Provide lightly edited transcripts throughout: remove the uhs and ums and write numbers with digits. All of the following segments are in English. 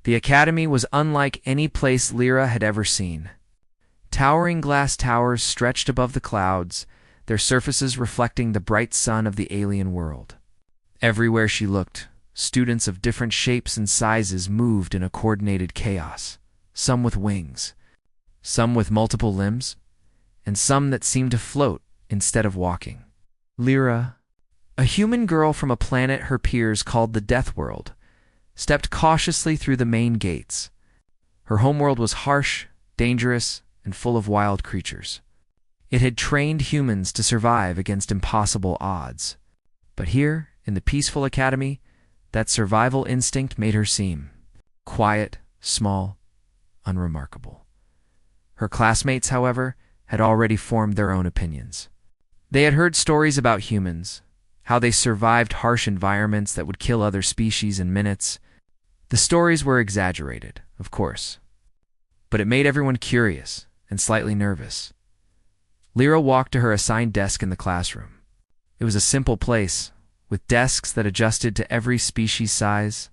The academy was unlike any place Lyra had ever seen. Towering glass towers stretched above the clouds, their surfaces reflecting the bright sun of the alien world. Everywhere she looked, students of different shapes and sizes moved in a coordinated chaos, some with wings, some with multiple limbs, and some that seemed to float instead of walking. Lyra, a human girl from a planet her peers called the Deathworld, stepped cautiously through the main gates. Her homeworld was harsh, dangerous, and full of wild creatures. It had trained humans to survive against impossible odds. But here, in the peaceful academy, that survival instinct made her seem quiet, small, unremarkable. Her classmates, however, had already formed their own opinions. They had heard stories about humans, how they survived harsh environments that would kill other species in minutes. The stories were exaggerated, of course, but it made everyone curious and slightly nervous. Lyra walked to her assigned desk in the classroom. It was a simple place, with desks that adjusted to every species size,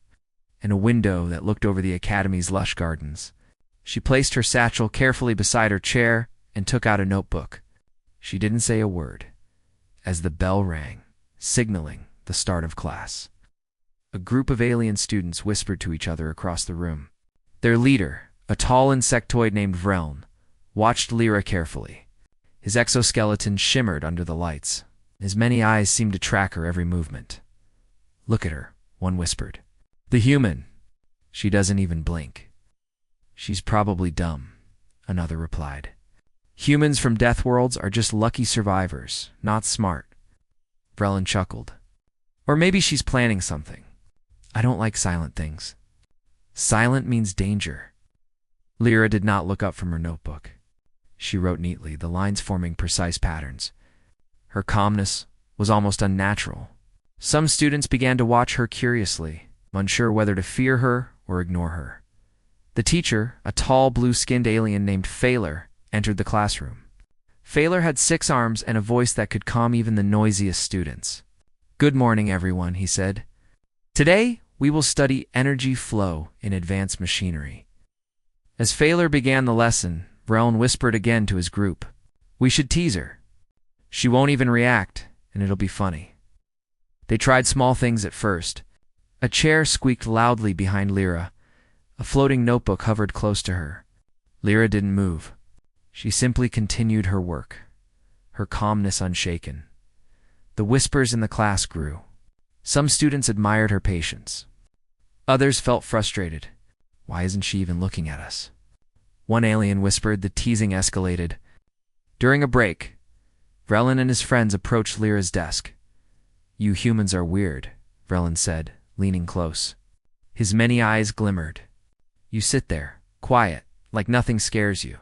and a window that looked over the academy's lush gardens. She placed her satchel carefully beside her chair and took out a notebook. She didn't say a word, as the bell rang, signaling the start of class. A group of alien students whispered to each other across the room. Their leader, a tall insectoid named Vreln, watched Lyra carefully. His exoskeleton shimmered under the lights. His many eyes seemed to track her every movement. "Look at her," one whispered. "The human. She doesn't even blink." "She's probably dumb," another replied. "Humans from Deathworlds are just lucky survivors, not smart." Vrelin chuckled. "Or maybe she's planning something. I don't like silent things. Silent means danger." Lyra did not look up from her notebook. She wrote neatly, the lines forming precise patterns. Her calmness was almost unnatural. Some students began to watch her curiously, unsure whether to fear her or ignore her. The teacher, a tall, blue-skinned alien named Phaler, entered the classroom. Phaler had 6 arms and a voice that could calm even the noisiest students. "Good morning, everyone," he said. "Today, we will study energy flow in advanced machinery." As Phaler began the lesson, Vreln whispered again to his group, "We should tease her. She won't even react, and it'll be funny." They tried small things at first. A chair squeaked loudly behind Lyra. A floating notebook hovered close to her. Lyra didn't move. She simply continued her work, her calmness unshaken. The whispers in the class grew. Some students admired her patience. Others felt frustrated. "Why isn't she even looking at us?" One alien whispered. The teasing escalated. During a break, Vrelin and his friends approached Lyra's desk. "You humans are weird," Vrelin said, leaning close. His many eyes glimmered. "You sit there, quiet, like nothing scares you.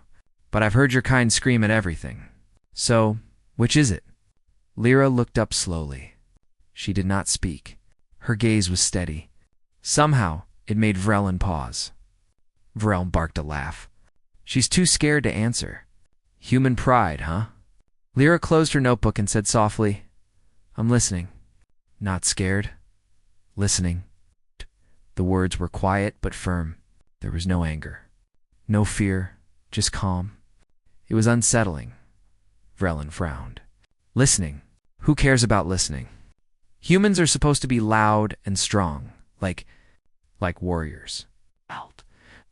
But I've heard your kind scream at everything. So, which is it?" Lyra looked up slowly. She did not speak. Her gaze was steady. Somehow, it made Vrelin pause. Vrelin barked a laugh. "She's too scared to answer. Human pride, huh?" Lyra closed her notebook and said softly, "I'm listening. Not scared. Listening." The words were quiet but firm. There was no anger. No fear, just calm. It was unsettling. Vrelin frowned. "Listening? Who cares about listening? Humans are supposed to be loud and strong, like warriors."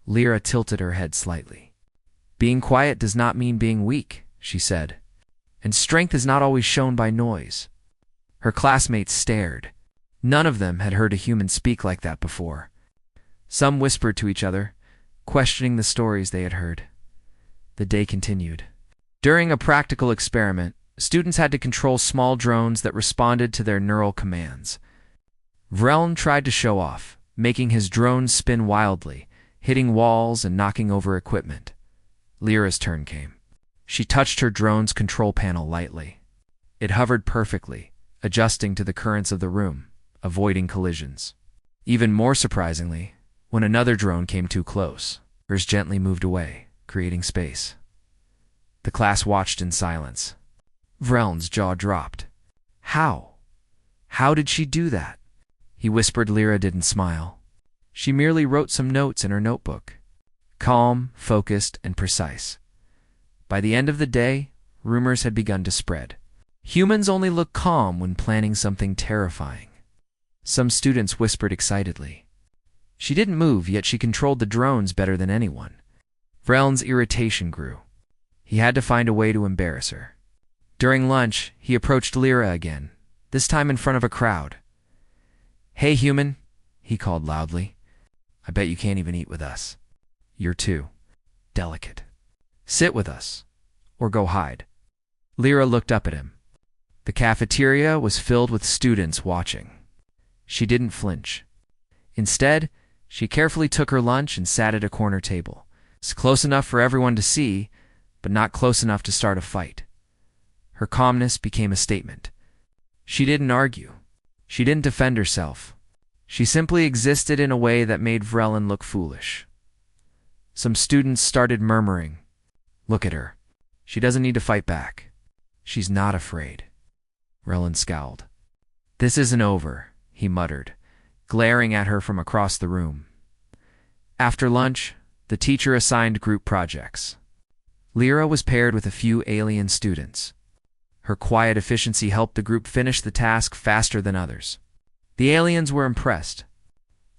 Lyra tilted her head slightly. "Being quiet does not mean being weak," she said. "And strength is not always shown by noise." Her classmates stared. None of them had heard a human speak like that before. Some whispered to each other, questioning the stories they had heard. The day continued. During a practical experiment, students had to control small drones that responded to their neural commands. Vreln tried to show off, making his drones spin wildly, hitting walls and knocking over equipment. Lyra's turn came. She touched her drone's control panel lightly. It hovered perfectly, adjusting to the currents of the room, avoiding collisions. Even more surprisingly, when another drone came too close, hers gently moved away, creating space. The class watched in silence. Vreln's jaw dropped. How? How did she do that?" He whispered. Lyra didn't smile. She merely wrote some notes in her notebook. Calm, focused, and precise. By the end of the day, rumors had begun to spread. Humans only look calm when planning something terrifying. Some students whispered excitedly. She didn't move, yet she controlled the drones better than anyone. Vrel's irritation grew. He had to find a way to embarrass her. During lunch, he approached Lyra again, this time in front of a crowd. "Hey, human," he called loudly. "I bet you can't even eat with us. You're too delicate. Sit with us, or go hide." Lyra looked up at him. The cafeteria was filled with students watching. She didn't flinch. Instead, she carefully took her lunch and sat at a corner table. It's close enough for everyone to see, but not close enough to start a fight. Her calmness became a statement. She didn't argue. She didn't defend herself. She simply existed in a way that made Vrelin look foolish. Some students started murmuring, "Look at her. She doesn't need to fight back. She's not afraid." Vrelin scowled. "This isn't over," he muttered, glaring at her from across the room. After lunch, the teacher assigned group projects. Lyra was paired with a few alien students. Her quiet efficiency helped the group finish the task faster than others. The aliens were impressed.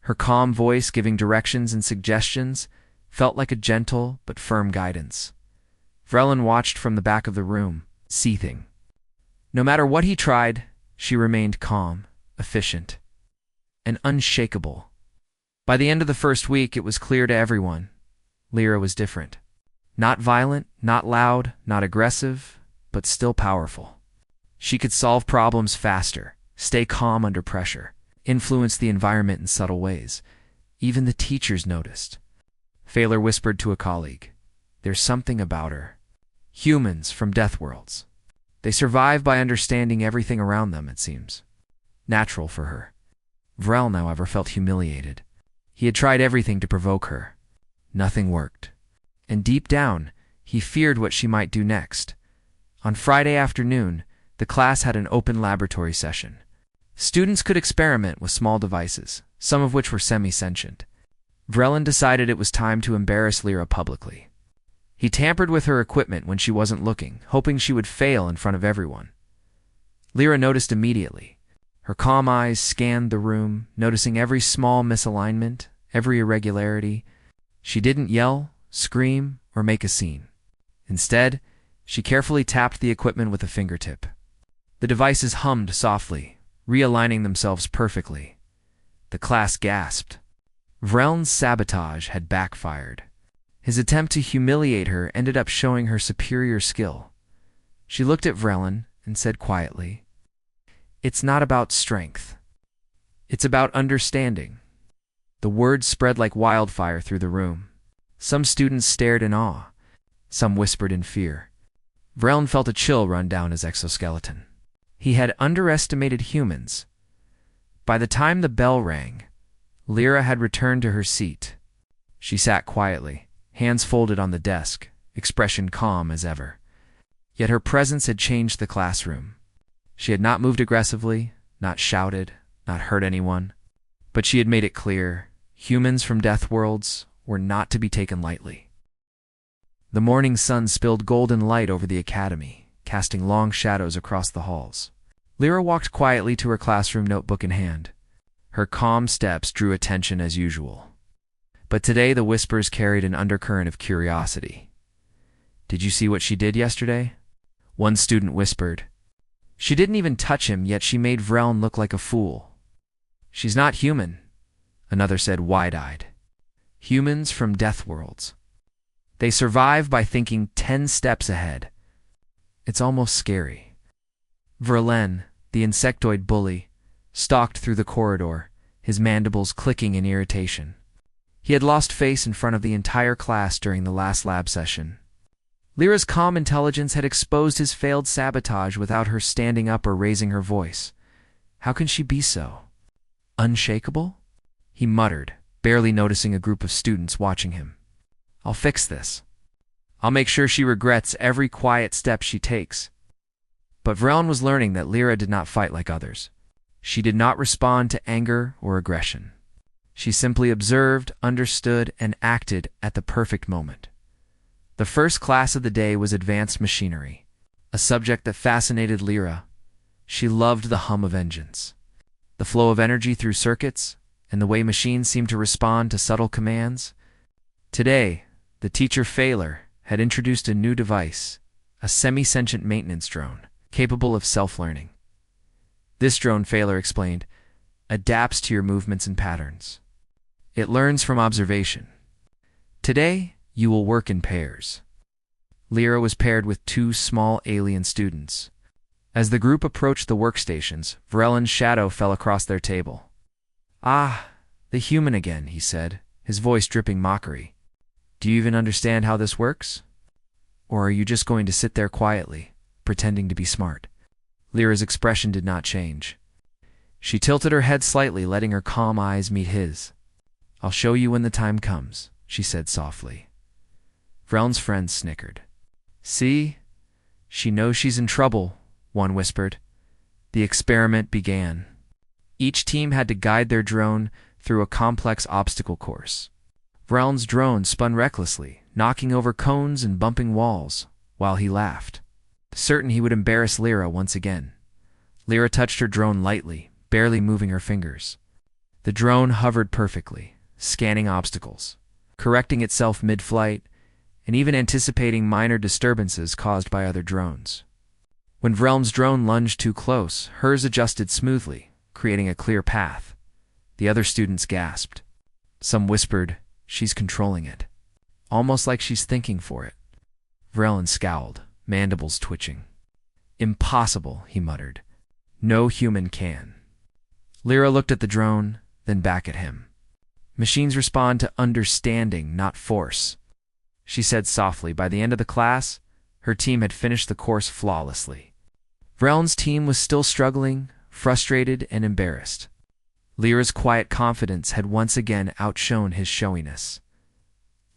Her calm voice giving directions and suggestions felt like a gentle but firm guidance. Vrelin watched from the back of the room, seething. No matter what he tried, she remained calm, efficient, and unshakable. By the end of the first week, it was clear to everyone. Lyra was different. Not violent, not loud, not aggressive, but still powerful. She could solve problems faster, stay calm under pressure, influence the environment in subtle ways. Even the teachers noticed. Phaler whispered to a colleague, "There's something about her. Humans from Deathworlds. They survive by understanding everything around them, it seems." Natural for her. Vrel, however, felt humiliated. He had tried everything to provoke her. Nothing worked. And deep down, he feared what she might do next. On Friday afternoon, the class had an open laboratory session. Students could experiment with small devices, some of which were semi-sentient. Vrelin decided it was time to embarrass Lyra publicly. He tampered with her equipment when she wasn't looking, hoping she would fail in front of everyone. Lyra noticed immediately. Her calm eyes scanned the room, noticing every small misalignment, every irregularity. She didn't yell, scream, or make a scene. Instead, she carefully tapped the equipment with a fingertip. The devices hummed softly, realigning themselves perfectly. The class gasped. Vrelin's sabotage had backfired. His attempt to humiliate her ended up showing her superior skill. She looked at Vrelin and said quietly, "It's not about strength. It's about understanding." The words spread like wildfire through the room. Some students stared in awe. Some whispered in fear. Vrelin felt a chill run down his exoskeleton. He had underestimated humans. By the time the bell rang, Lyra had returned to her seat. She sat quietly, hands folded on the desk, expression calm as ever. Yet her presence had changed the classroom. She had not moved aggressively, not shouted, not hurt anyone, but she had made it clear, humans from Deathworlds were not to be taken lightly. The morning sun spilled golden light over the academy, casting long shadows across the halls. Lyra walked quietly to her classroom, notebook in hand. Her calm steps drew attention as usual. But today the whispers carried an undercurrent of curiosity. "Did you see what she did yesterday?" One student whispered. "She didn't even touch him, yet she made Vrelin look like a fool." "She's not human," another said wide-eyed. "Humans from Deathworlds. They survive by thinking 10 steps ahead. It's almost scary." Vrelin, the insectoid bully, stalked through the corridor, his mandibles clicking in irritation. He had lost face in front of the entire class during the last lab session. Lyra's calm intelligence had exposed his failed sabotage without her standing up or raising her voice. How can she be so unshakable? He muttered, barely noticing a group of students watching him. "I'll fix this. I'll make sure she regrets every quiet step she takes." But Vrelin was learning that Lyra did not fight like others. She did not respond to anger or aggression. She simply observed, understood, and acted at the perfect moment. The first class of the day was Advanced Machinery, a subject that fascinated Lyra. She loved the hum of engines, the flow of energy through circuits, and the way machines seemed to respond to subtle commands. Today, the teacher Phaler had introduced a new device, a semi-sentient maintenance drone, capable of self-learning. This drone, Phaler explained, adapts to your movements and patterns. It learns from observation. Today, you will work in pairs. Lyra was paired with two small alien students. As the group approached the workstations, Vrelin's shadow fell across their table. "Ah, the human again," he said, his voice dripping mockery. "Do you even understand how this works? Or are you just going to sit there quietly, pretending to be smart?" Lyra's expression did not change. She tilted her head slightly, letting her calm eyes meet his. "I'll show you when the time comes," she said softly. Vrelin's friends snickered. "See? She knows she's in trouble," one whispered. The experiment began. Each team had to guide their drone through a complex obstacle course. Vrelin's drone spun recklessly, knocking over cones and bumping walls, while he laughed, certain he would embarrass Lyra once again. Lyra touched her drone lightly, barely moving her fingers. The drone hovered perfectly, scanning obstacles, correcting itself mid-flight, and even anticipating minor disturbances caused by other drones. When Vrelin's drone lunged too close, hers adjusted smoothly, creating a clear path. The other students gasped. Some whispered, "She's controlling it," almost like she's thinking for it. Vrelin scowled, mandibles twitching. "Impossible," he muttered. "No human can." Lyra looked at the drone, then back at him. "Machines respond to understanding, not force," she said softly. By the end of the class, her team had finished the course flawlessly. Vrelin's team was still struggling, frustrated and embarrassed. Lyra's quiet confidence had once again outshone his showiness.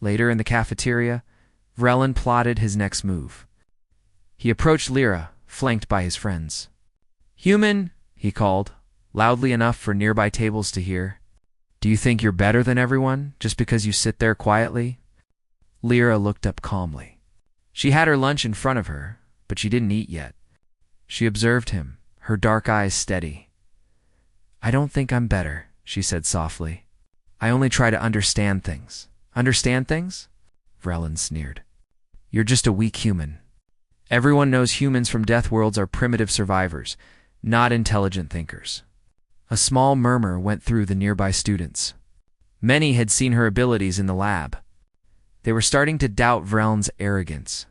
Later in the cafeteria, Vrelin plotted his next move. He approached Lyra, flanked by his friends. "Human," he called, loudly enough for nearby tables to hear. "Do you think you're better than everyone, just because you sit there quietly?" Lyra looked up calmly. She had her lunch in front of her, but she didn't eat yet. She observed him, her dark eyes steady. "I don't think I'm better," she said softly. "I only try to understand things." "Understand things?" Vrelin sneered. "You're just a weak human. Everyone knows humans from Deathworlds are primitive survivors, not intelligent thinkers." A small murmur went through the nearby students. Many had seen her abilities in the lab. They were starting to doubt Vrelin's arrogance.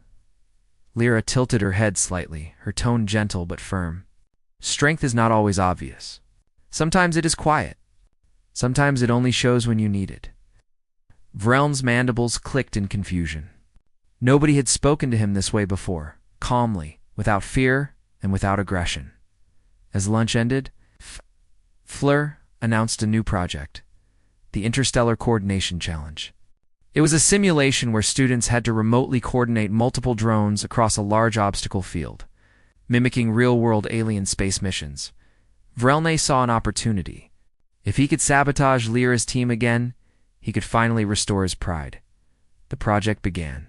Lyra tilted her head slightly, her tone gentle but firm. "Strength is not always obvious. Sometimes it is quiet. Sometimes it only shows when you need it." Vrelin's mandibles clicked in confusion. Nobody had spoken to him this way before, calmly, without fear and without aggression. As lunch ended, Fleur announced a new project, the Interstellar Coordination Challenge. It was a simulation where students had to remotely coordinate multiple drones across a large obstacle field, mimicking real-world alien space missions. Vrelin saw an opportunity. If he could sabotage Lyra's team again, he could finally restore his pride. The project began.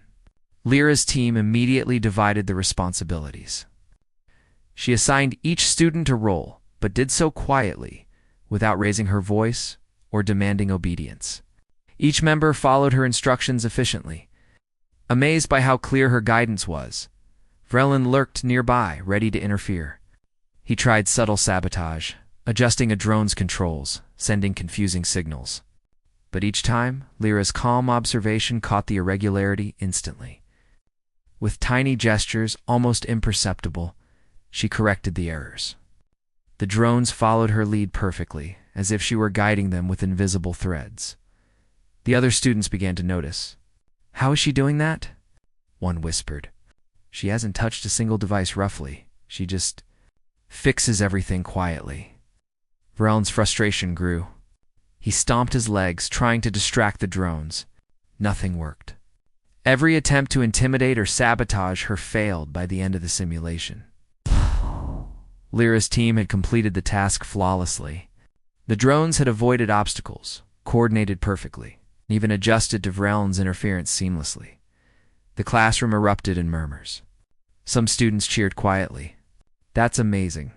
Lyra's team immediately divided the responsibilities. She assigned each student a role, but did so quietly, without raising her voice or demanding obedience. Each member followed her instructions efficiently. Amazed by how clear her guidance was, Vrelin lurked nearby, ready to interfere. He tried subtle sabotage, adjusting a drone's controls, sending confusing signals. But each time, Lyra's calm observation caught the irregularity instantly. With tiny gestures, almost imperceptible, she corrected the errors. The drones followed her lead perfectly, as if she were guiding them with invisible threads. The other students began to notice. "How is she doing that?" one whispered. "She hasn't touched a single device roughly. She just fixes everything quietly." Vrelin's frustration grew. He stomped his legs, trying to distract the drones. Nothing worked. Every attempt to intimidate or sabotage her failed by the end of the simulation. Lyra's team had completed the task flawlessly. The drones had avoided obstacles, coordinated perfectly, and even adjusted to Vrel's interference seamlessly. The classroom erupted in murmurs. Some students cheered quietly. "That's amazing."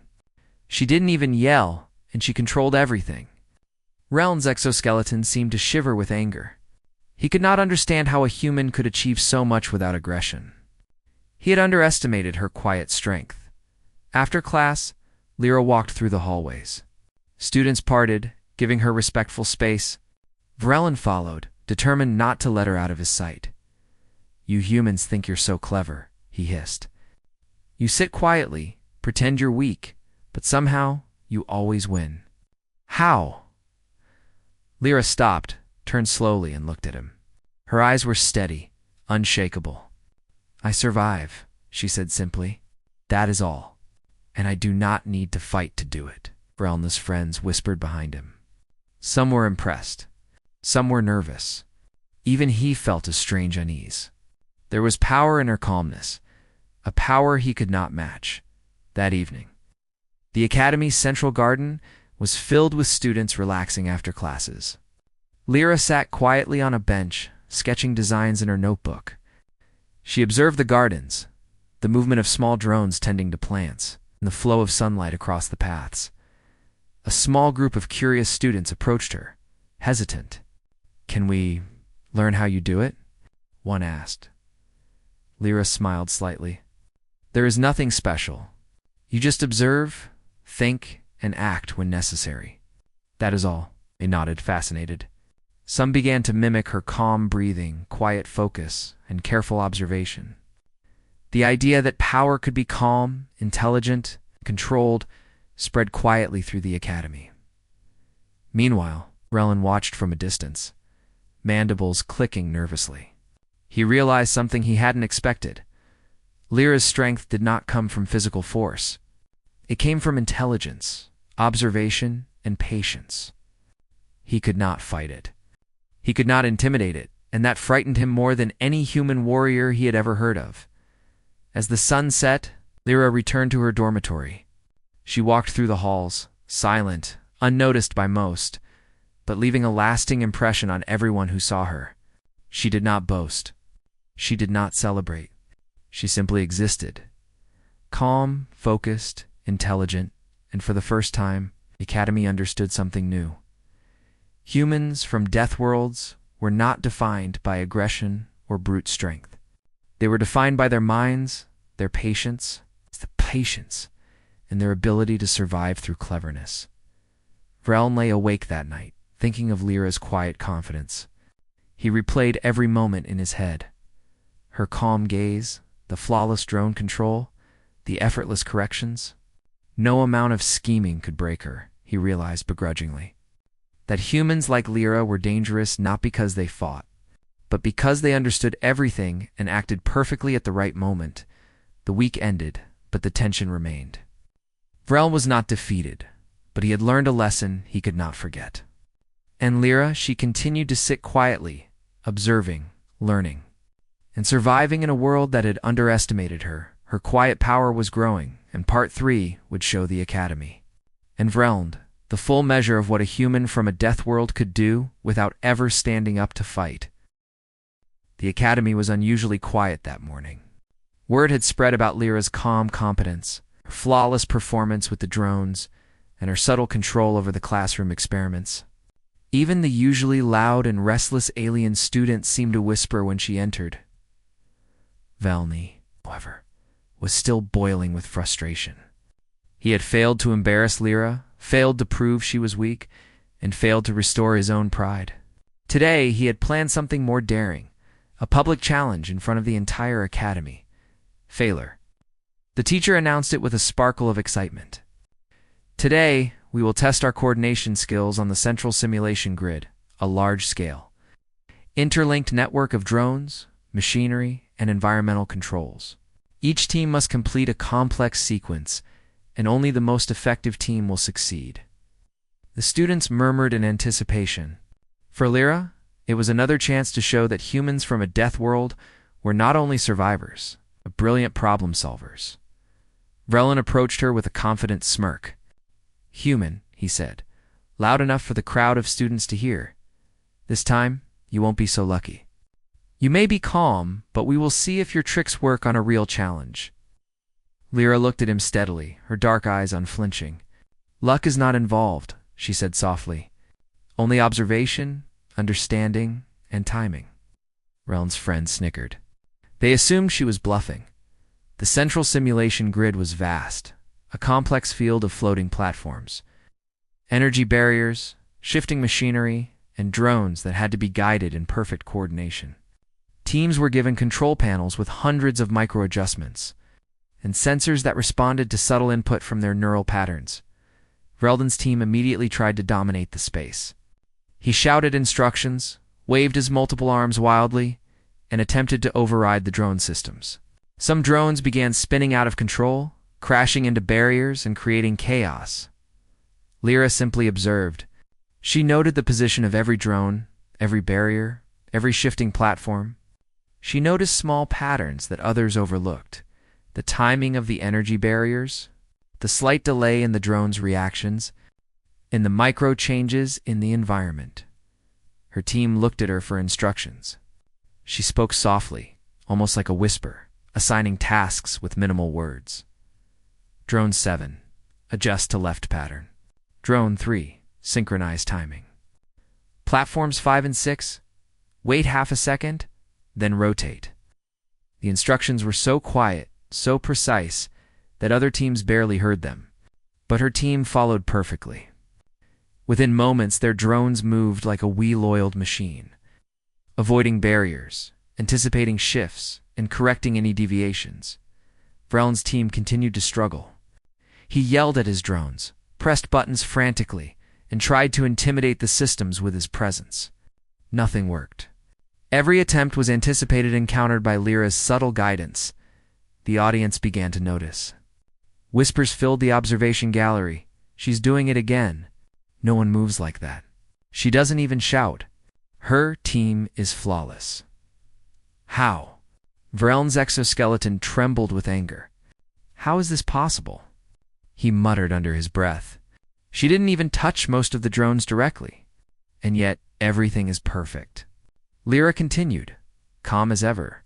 She didn't even yell, and she controlled everything. Vrel's exoskeleton seemed to shiver with anger. He could not understand how a human could achieve so much without aggression. He had underestimated her quiet strength. After class, Lyra walked through the hallways. Students parted, giving her respectful space. Vrel followed, determined not to let her out of his sight. "You humans think you're so clever," he hissed. "You sit quietly, pretend you're weak, but somehow you always win." "How?" Lyra stopped, turned slowly, and looked at him. Her eyes were steady, unshakable. "I survive," she said simply. "That is all. And I do not need to fight to do it." Vrel's friends whispered behind him. Some were impressed. Some were nervous. Even he felt a strange unease. There was power in her calmness, a power he could not match. That evening, the Academy's central garden was filled with students relaxing after classes. Lyra sat quietly on a bench, sketching designs in her notebook. She observed the gardens, the movement of small drones tending to plants, and the flow of sunlight across the paths. A small group of curious students approached her, hesitant. "Can we learn how you do it?" one asked. Lyra smiled slightly. "There is nothing special. You just observe, think, and act when necessary. That is all." They nodded, fascinated. Some began to mimic her calm breathing, quiet focus, and careful observation. The idea that power could be calm, intelligent, controlled spread quietly through the Academy. Meanwhile, Vrel watched from a distance, mandibles clicking nervously. He realized something he hadn't expected. Lyra's strength did not come from physical force. It came from intelligence, observation, and patience. He could not fight it. He could not intimidate it, and that frightened him more than any human warrior he had ever heard of. As the sun set, Lyra returned to her dormitory. She walked through the halls, silent, unnoticed by most, but leaving a lasting impression on everyone who saw her. She did not boast. She did not celebrate. She simply existed. Calm, focused, intelligent, and for the first time, the Academy understood something new. Humans from Deathworlds were not defined by aggression or brute strength. They were defined by their minds, their patience, and their ability to survive through cleverness. Vrel lay awake that night, thinking of Lyra's quiet confidence. He replayed every moment in his head. Her calm gaze, the flawless drone control, the effortless corrections. No amount of scheming could break her, he realized begrudgingly. That humans like Lyra were dangerous not because they fought, but because they understood everything and acted perfectly at the right moment. The week ended, but the tension remained. Vrel was not defeated, but he had learned a lesson he could not forget. And Lyra, she continued to sit quietly, observing, learning, and surviving in a world that had underestimated her. Her quiet power was growing, and Part 3 would show the Academy. And Vrel, the full measure of what a human from a death world could do without ever standing up to fight. The Academy was unusually quiet that morning. Word had spread about Lyra's calm competence, her flawless performance with the drones, and her subtle control over the classroom experiments. Even the usually loud and restless alien students seemed to whisper when she entered. Vrel, however, was still boiling with frustration. He had failed to embarrass Lyra, failed to prove she was weak, and failed to restore his own pride. Today, he had planned something more daring, a public challenge in front of the entire Academy. Failure. The teacher announced it with a sparkle of excitement. Today, we will test our coordination skills on the central simulation grid, a large-scale, interlinked network of drones, machinery, and environmental controls. Each team must complete a complex sequence, and only the most effective team will succeed. The students murmured in anticipation. For Lyra, it was another chance to show that humans from a death world were not only survivors, but brilliant problem solvers. Vrel approached her with a confident smirk. "Human," he said, loud enough for the crowd of students to hear. This time, you won't be so lucky. You may be calm, but we will see if your tricks work on a real challenge. Lyra looked at him steadily, her dark eyes unflinching. Luck is not involved, she said softly. Only observation, understanding, and timing. Reln's friend snickered. They assumed she was bluffing. The central simulation grid was vast, a complex field of floating platforms. Energy barriers, shifting machinery, and drones that had to be guided in perfect coordination. Teams were given control panels with hundreds of micro-adjustments, and sensors that responded to subtle input from their neural patterns. Vreldon's team immediately tried to dominate the space. He shouted instructions, waved his multiple arms wildly, and attempted to override the drone systems. Some drones began spinning out of control, crashing into barriers and creating chaos. Lyra simply observed. She noted the position of every drone, every barrier, every shifting platform. She noticed small patterns that others overlooked. The timing of the energy barriers, the slight delay in the drone's reactions, and the micro changes in the environment. Her team looked at her for instructions. She spoke softly, almost like a whisper, assigning tasks with minimal words. Drone 7, adjust to left pattern. Drone 3, synchronize timing. Platforms 5 and 6, wait half a second, then rotate. The instructions were so quiet, so precise, that other teams barely heard them. But her team followed perfectly. Within moments, their drones moved like a well-oiled machine, avoiding barriers, anticipating shifts, and correcting any deviations. Vreldon's team continued to struggle. He yelled at his drones, pressed buttons frantically, and tried to intimidate the systems with his presence. Nothing worked. Every attempt was anticipated and countered by Lyra's subtle guidance. The audience began to notice. Whispers filled the observation gallery. She's doing it again. No one moves like that. She doesn't even shout. Her team is flawless. How? Vreldon's exoskeleton trembled with anger. How is this possible? He muttered under his breath. She didn't even touch most of the drones directly. And yet, everything is perfect. Lyra continued, calm as ever.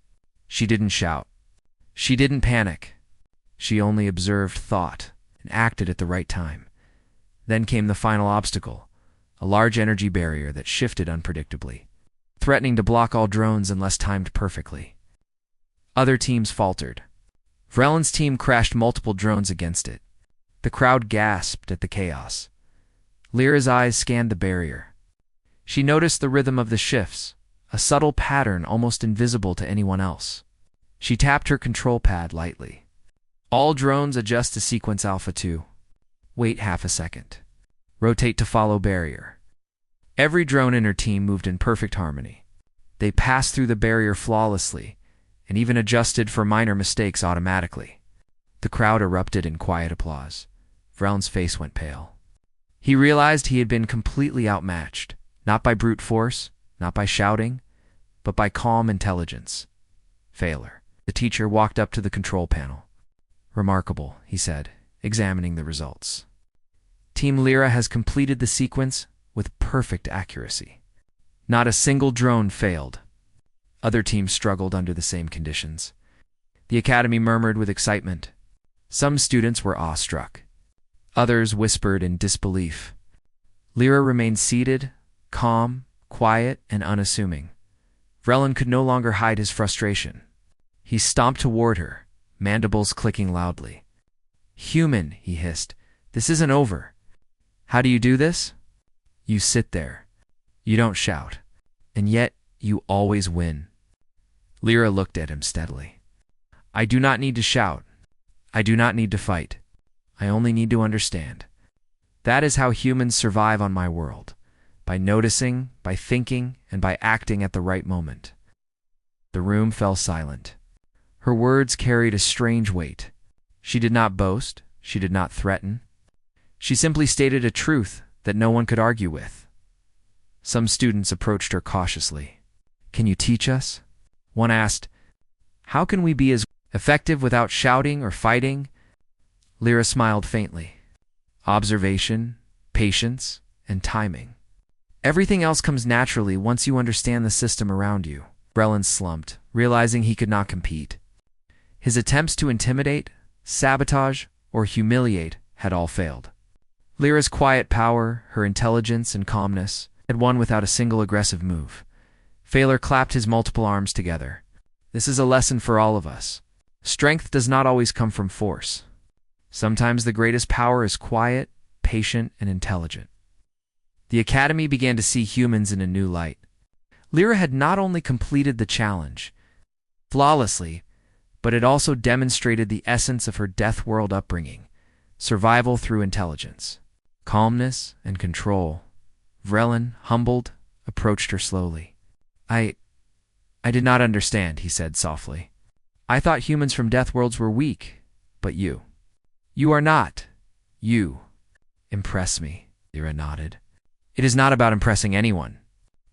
She didn't shout. She didn't panic. She only observed thought and acted at the right time. Then came the final obstacle, a large energy barrier that shifted unpredictably, threatening to block all drones unless timed perfectly. Other teams faltered. Vreldon's team crashed multiple drones against it. The crowd gasped at the chaos. Lyra's eyes scanned the barrier. She noticed the rhythm of the shifts, a subtle pattern almost invisible to anyone else. She tapped her control pad lightly. All drones adjust to sequence Alpha 2. Wait half a second. Rotate to follow barrier. Every drone in her team moved in perfect harmony. They passed through the barrier flawlessly, and even adjusted for minor mistakes automatically. The crowd erupted in quiet applause. Vreldon's face went pale. He realized he had been completely outmatched, not by brute force, not by shouting, but by calm intelligence. Failure. The teacher walked up to the control panel. Remarkable, he said, examining the results. Team Lyra has completed the sequence with perfect accuracy. Not a single drone failed. Other teams struggled under the same conditions. The academy murmured with excitement. Some students were awestruck. Others whispered in disbelief. Lyra remained seated, calm, quiet, and unassuming. Vreldon could no longer hide his frustration. He stomped toward her, mandibles clicking loudly. Human, he hissed. This isn't over. How do you do this? You sit there. You don't shout. And yet, you always win. Lyra looked at him steadily. I do not need to shout. I do not need to fight. I only need to understand. That is how humans survive on my world. By noticing, by thinking, and by acting at the right moment. The room fell silent. Her words carried a strange weight. She did not boast. She did not threaten. She simply stated a truth that no one could argue with. Some students approached her cautiously. Can you teach us? One asked, how can we be as effective without shouting or fighting? Lyra smiled faintly. Observation, patience, and timing. Everything else comes naturally once you understand the system around you. Vrelin slumped, realizing he could not compete. His attempts to intimidate, sabotage, or humiliate had all failed. Lyra's quiet power, her intelligence and calmness, had won without a single aggressive move. Phalar clapped his multiple arms together. This is a lesson for all of us. Strength does not always come from force. Sometimes the greatest power is quiet, patient, and intelligent. The Academy began to see humans in a new light. Lyra had not only completed the challenge flawlessly, but it also demonstrated the essence of her Deathworld upbringing, survival through intelligence, calmness, and control. Vrelin, humbled, approached her slowly. I did not understand, he said softly. I thought humans from Deathworlds were weak, but you are not. You impress me, Lyra nodded. It is not about impressing anyone.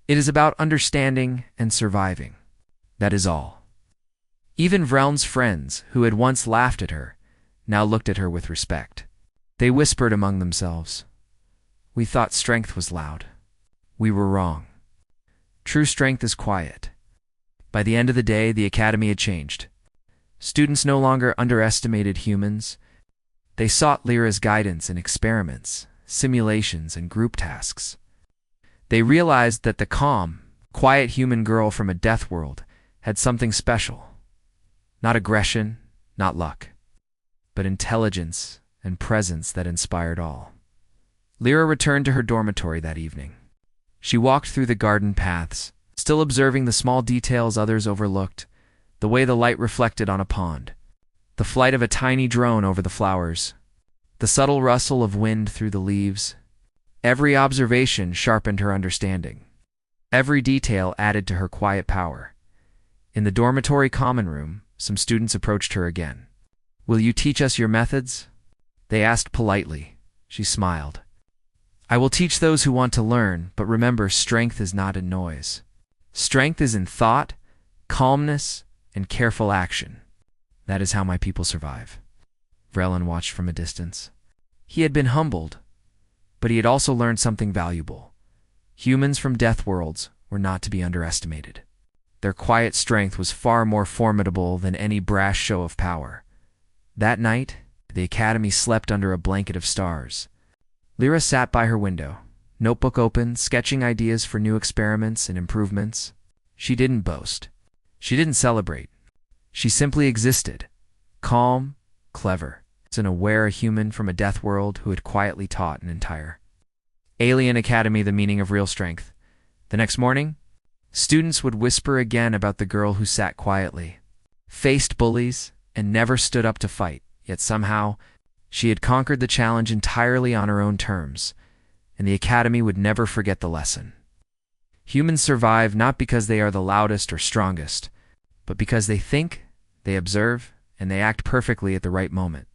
It is about understanding and surviving. That is all. Even Vrelin's friends, who had once laughed at her, now looked at her with respect. They whispered among themselves. We thought strength was loud. We were wrong. True strength is quiet. By the end of the day, the Academy had changed. Students no longer underestimated humans. They sought Lyra's guidance in experiments, simulations, and group tasks. They realized that the calm, quiet human girl from a Deathworld had something special. Not aggression, not luck, but intelligence and presence that inspired all. Lyra returned to her dormitory that evening. She walked through the garden paths, still observing the small details others overlooked, the way the light reflected on a pond, the flight of a tiny drone over the flowers, the subtle rustle of wind through the leaves. Every observation sharpened her understanding. Every detail added to her quiet power. In the dormitory common room, some students approached her again. Will you teach us your methods? They asked politely. She smiled. I will teach those who want to learn, but remember, strength is not in noise. Strength is in thought, calmness, and careful action. That is how my people survive. Vrelin watched from a distance. He had been humbled, but he had also learned something valuable. Humans from Deathworlds were not to be underestimated. Their quiet strength was far more formidable than any brash show of power. That night, the Academy slept under a blanket of stars. Lyra sat by her window, notebook open, sketching ideas for new experiments and improvements. She didn't boast. She didn't celebrate. She simply existed, calm, clever, and aware, a human from a Deathworld who had quietly taught an entire alien academy the meaning of real strength. The next morning, students would whisper again about the girl who sat quietly, faced bullies, and never stood up to fight, yet somehow she had conquered the challenge entirely on her own terms, and the Academy would never forget the lesson. Humans survive not because they are the loudest or strongest, but because they think, they observe, and they act perfectly at the right moment.